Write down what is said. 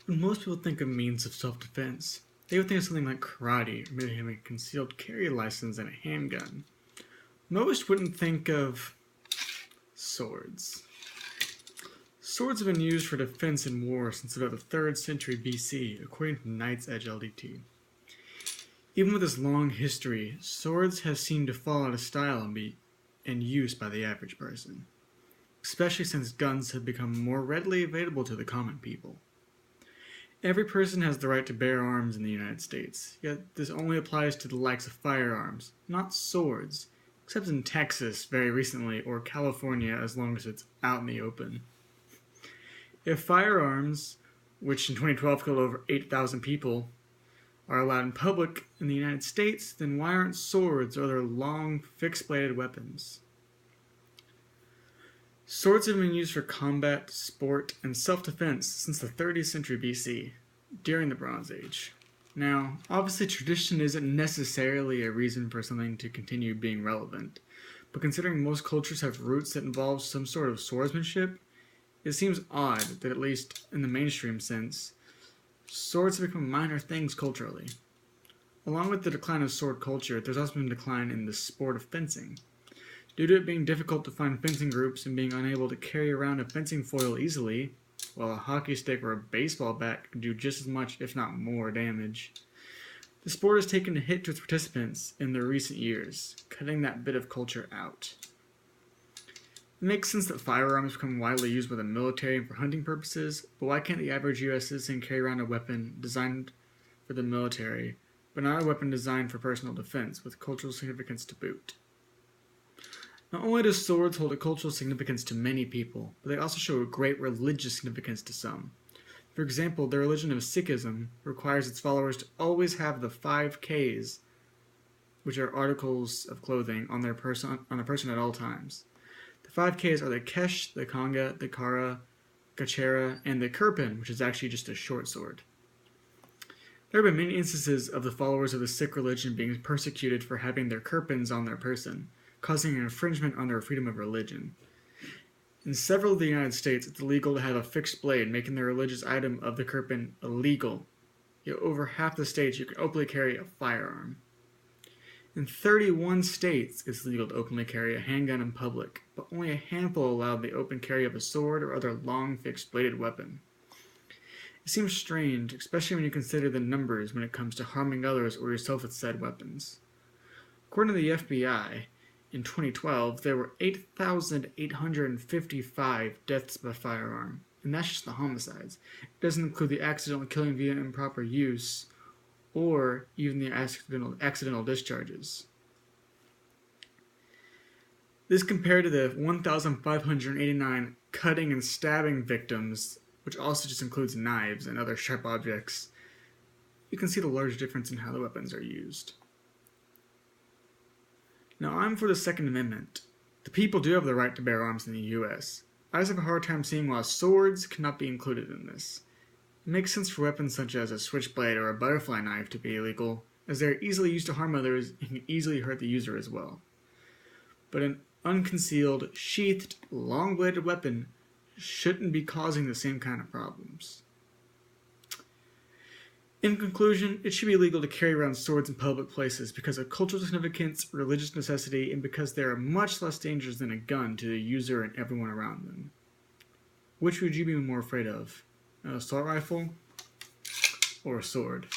When most people think of means of self-defense, they would think of something like karate or maybe having a concealed carry license and a handgun. Most wouldn't think of swords. Swords have been used for defense in war since about the 3rd century BC, according to Knight's Edge LDT. Even with this long history, swords have seemed to fall out of style and be in use by the average person, especially since guns have become more readily available to the common people. Every person has the right to bear arms in the United States, yet this only applies to the likes of firearms, not swords, except in Texas very recently or California as long as it's out in the open. If firearms, which in 2012 killed over 8,000 people, are allowed in public in the United States, then why aren't swords or other long, fixed-bladed weapons? Swords have been used for combat, sport, and self-defense since the 30th century BC, during the Bronze Age. Now, obviously tradition isn't necessarily a reason for something to continue being relevant, but considering most cultures have roots that involve some sort of swordsmanship, it seems odd that, at least in the mainstream sense, swords have become minor things culturally. Along with the decline of sword culture, there's also been a decline in the sport of fencing. Due to it being difficult to find fencing groups and being unable to carry around a fencing foil easily, while a hockey stick or a baseball bat can do just as much, if not more, damage, the sport has taken a hit to its participants in the recent years, cutting that bit of culture out. It makes sense that firearms become widely used by the military and for hunting purposes, but why can't the average US citizen carry around a weapon designed for the military, but not a weapon designed for personal defense, with cultural significance to boot? Not only do swords hold a cultural significance to many people, but they also show a great religious significance to some. For example, the religion of Sikhism requires its followers to always have the 5 Ks, which are articles of clothing, on their person at all times. The 5 Ks are the Kesh, the Kanga, the Kara, Gachera, and the Kirpan, which is actually just a short sword. There have been many instances of the followers of the Sikh religion being persecuted for having their kirpans on their person, causing an infringement on their freedom of religion. In several of the United States, it's illegal to have a fixed blade, making the religious item of the kirpan illegal. Yet over half the states, you can openly carry a firearm. In 31 states, it's legal to openly carry a handgun in public, but only a handful allow the open carry of a sword or other long, fixed-bladed weapon. It seems strange, especially when you consider the numbers when it comes to harming others or yourself with said weapons. According to the FBI, in 2012, there were 8,855 deaths by firearm, and that's just the homicides. It doesn't include the accidental killing via improper use, or even the accidental discharges. This compared to the 1,589 cutting and stabbing victims, which also just includes knives and other sharp objects. You can see the large difference in how the weapons are used. Now, I'm for the Second Amendment. The people do have the right to bear arms in the U.S. I just have a hard time seeing why swords cannot be included in this. It makes sense for weapons such as a switchblade or a butterfly knife to be illegal, as they are easily used to harm others and can easily hurt the user as well. But an unconcealed, sheathed, long-bladed weapon shouldn't be causing the same kind of problems. In conclusion, it should be illegal to carry around swords in public places because of cultural significance, religious necessity, and because they are much less dangerous than a gun to the user and everyone around them. Which would you be more afraid of? An assault rifle or a sword?